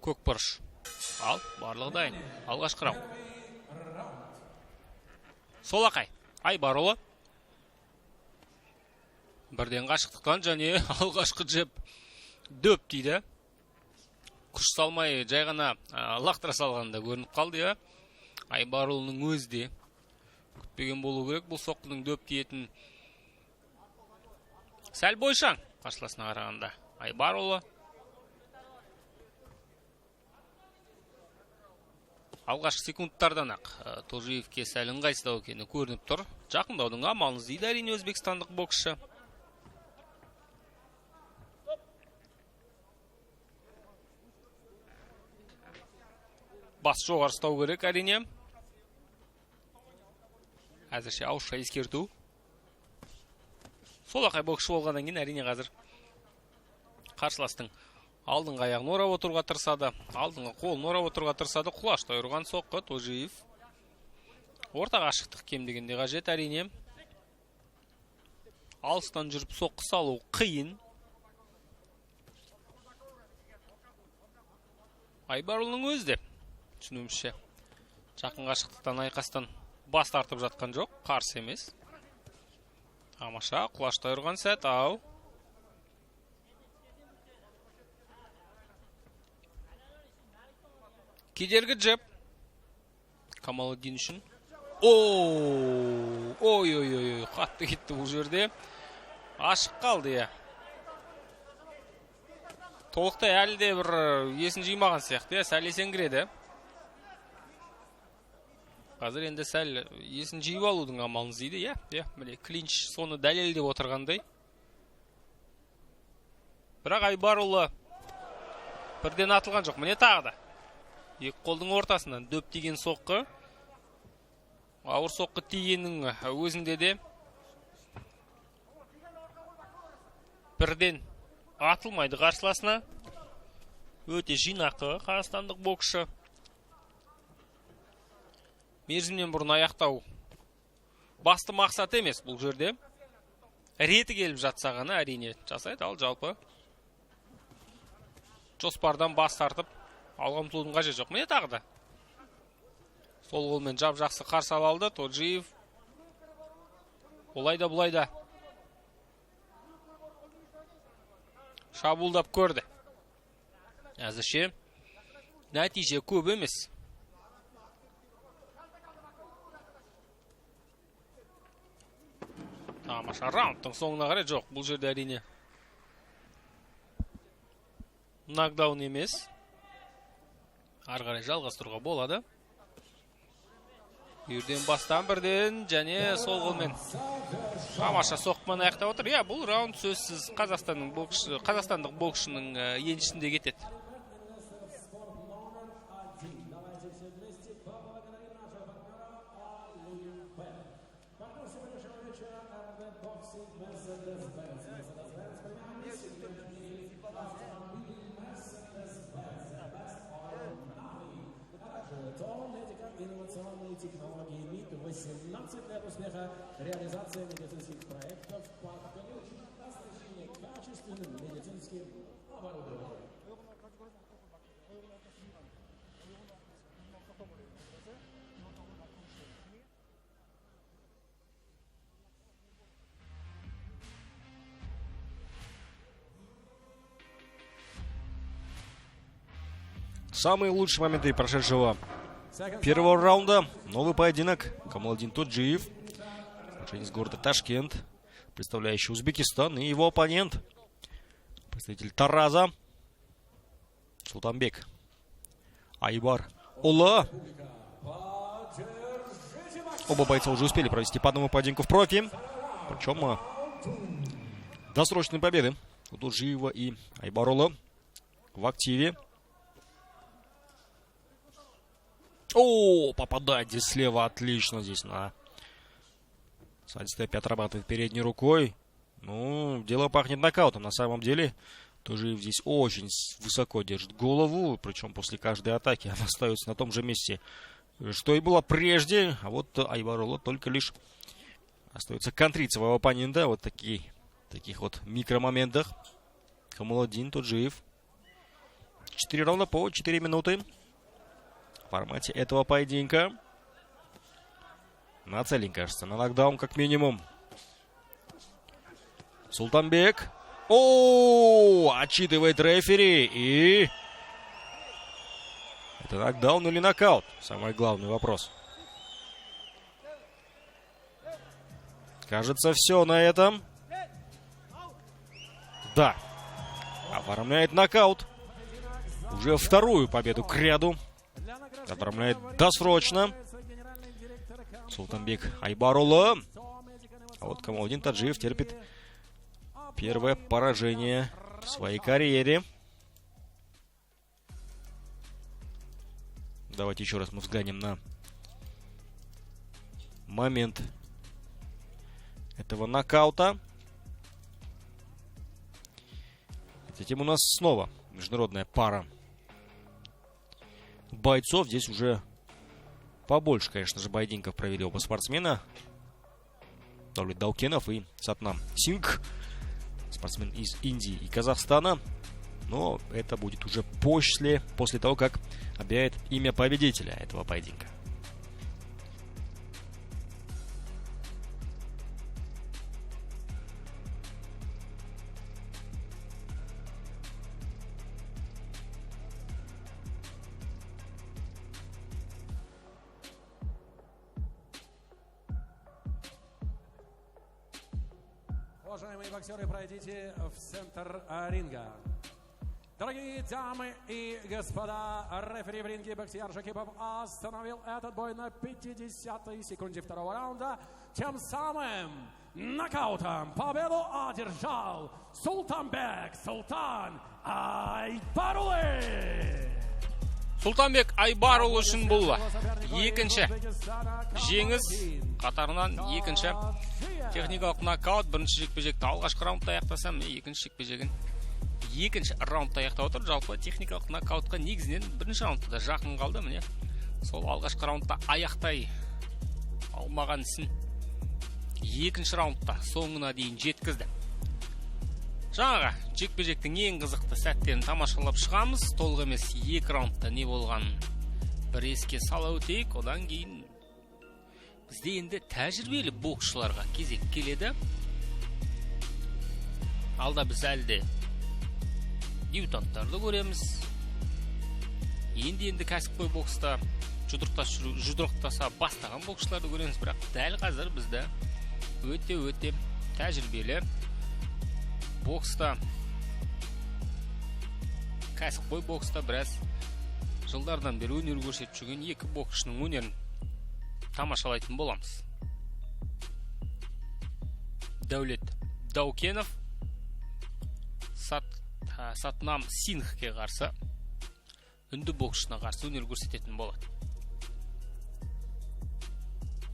Көкпарыш. Ал, барлығы дайын. Алғашқы раунд. Солақай. Айбарұлы. Бірден қашықтықтан және алғашқы жеп дөп дейді. Күш салмай жай ғана лақтыра салғанда көрініп қалды я. Айбарұлының өзде. Күтпеген болу керек. Бұл соққының дөп тиетін сәл бойшаң қарсыласына қарағанда. Айбарұлы. Алғашқы секундтардан ақ Толжиевке сәл ыңғайсыздау екені көрініп тұр. Жақындаудың амалын іздейді әрине өзбекстандық боксшы. Бас жоғары ұстау керек әрине. Әзірше ауызша ескерту. Солақай боксшы болғаннан кейін әрине қазір қарсыластың алдыңғы аяғын орап отыруға тырысады. Алдыңғы қолын орап отыруға тырысады. Құлаштай ұрған соққы Толжиев. Ортаға ашықтық кем дегенде қажет әрине. Алыстан жүріп соққы салу қиын. Айбарұлының өзде. Түсінуімше. Жақын қашықтықтан айқастан бас тартып жатқан жоқ. Қарсы емес. Тамаша, құлаштай ұрған сәт. Ау. Кедергі жеп. Камалдин үшін. Ой, қатты кетті бұл жерде. Ашық қалды я. Толықтай әлі де бір есін жимаған сияқты. Сәл есеңгіреді. Қазір енді сәл есін жиып алудың амалын іздейді. Міне клинч соны дәлелдеп отырғандай. Бірақ Айбарұлы бірден атылған жоқ. Міне тағы да. Екі қолдың ортасынан дөп тиген соққы. Ауыр соққы тигеннің өзінде де бірден атылмайды қарсыласына. Өте жинақы қазақстандық боксшы. Мерзімнен бұрын аяқтау басты мақсат емес бұл жерде. Реті келіп жатса ғана әрине жасайды. Ал жалпы жоспардан бас тартып алға ұмтылудың қажет жоқ. Міне тағы да. Сол қолмен жақсы қарсы алды Толжиев. Олайда бұлайда шабуылдап көрді. Әзірше нәтиже көп емес. Тамаша, раундтың соңына қарай жоқ. Бұл жерде әрине нокдаун емес. Ары қарай жалғастыруға болады. Үйірден бастан бірден және сол қолмен тамаша соққымен аяқтап отыр. Бұл раунд сөзсіз қазақстандық боксшының еншісінде кетеді. Технологии МИД 18 лет успеха реализации медицинских проектов по оснащению качественным медицинским оборудованием. Самые лучшие моменты прошедшего первого раунда. Новый поединок. Камалдин Толжиев, из города Ташкент, представляющий Узбекистан, и его оппонент, представитель Тараза, Султанбек Айбарұлы. Оба бойца уже успели провести по одному поединку в профи. Причем досрочные победы у Толжиева и Айбарұлы в активе. Попадает здесь слева. Отлично здесь на Садистеп отрабатывает передней рукой. Дело пахнет нокаутом. На самом деле, Толжиев здесь очень высоко держит голову. Причем после каждой атаки она остается на том же месте, что и было прежде. А вот Айбарұлы только лишь остается контрить своего оппонента. Вот таких вот микромоментах. Камалдин Толжиев 4 раунда по 4 минуты в формате этого поединка. Нацелен, кажется, на нокдаун как минимум. Султанбек. Отчитывает рефери. И это нокдаун или нокаут? Самый главный вопрос. Кажется, все на этом. Да. Оформляет нокаут. Уже вторую победу к ряду. Оформляет досрочно. Султанбек Айбарулы. А вот Камалдин Таджиев терпит первое поражение в своей карьере. Давайте еще раз мы взглянем на момент этого нокаута. Затем у нас снова международная пара бойцов. Здесь уже побольше, конечно же, поединков провели оба спортсмена. Давлет Даукенов и Сатнам Сингх. Спортсмен из Индии и Казахстана. Но это будет уже после того, как объявят имя победителя этого поединка. Уважаемые боксеры, пройдите в центр ринга. Дорогие дамы и господа, рефери в ринге Бахтияр Шакипов остановил этот бой на 50-й секунде второго раунда. Тем самым нокаутом победу одержал Султанбек Султан Айбарулы. Султанбек Айбарулы үшін бұл екінші жеңіс қатарынан екінші техникалық нокаут. Бірінші жекпе-жекті алғашқы раундта аяқтасам, екінші жекпе-жегін екінші раундта аяқтап отыр. Жалпы техникалық нокаутқа негізінен бірінші раундта да жақын қалды. Міне сол алғашқы раундта аяқтай алмаған ісін екінші раундта соңына дейін жеткізді. Жаңаға жекпе-жектің ең қызықты сәттерін тамашалап шығамыз. Толық емес 2 раундта не болғанын бір еске сала өтейік. Одан кейін бізде енді тәжірибелі боксшыларға кезек келеді. Алда біз әлде дебютанттарды көреміз. Енді кәсіпқой бокста жұдырықтаса бастаған боксшыларды көреміз. Бірақ дәл қазір бізде өте тәжірибелі бокста, кәсіпқой бокста біраз жылдардан бері өнер көрсетіп жүрген 2 боксшының өнерін тамашалайтын боламыз. Давлет Даукенов Сатнам Сингхке қарсы, үнді боксшына қарсы өнер көрсететін болады.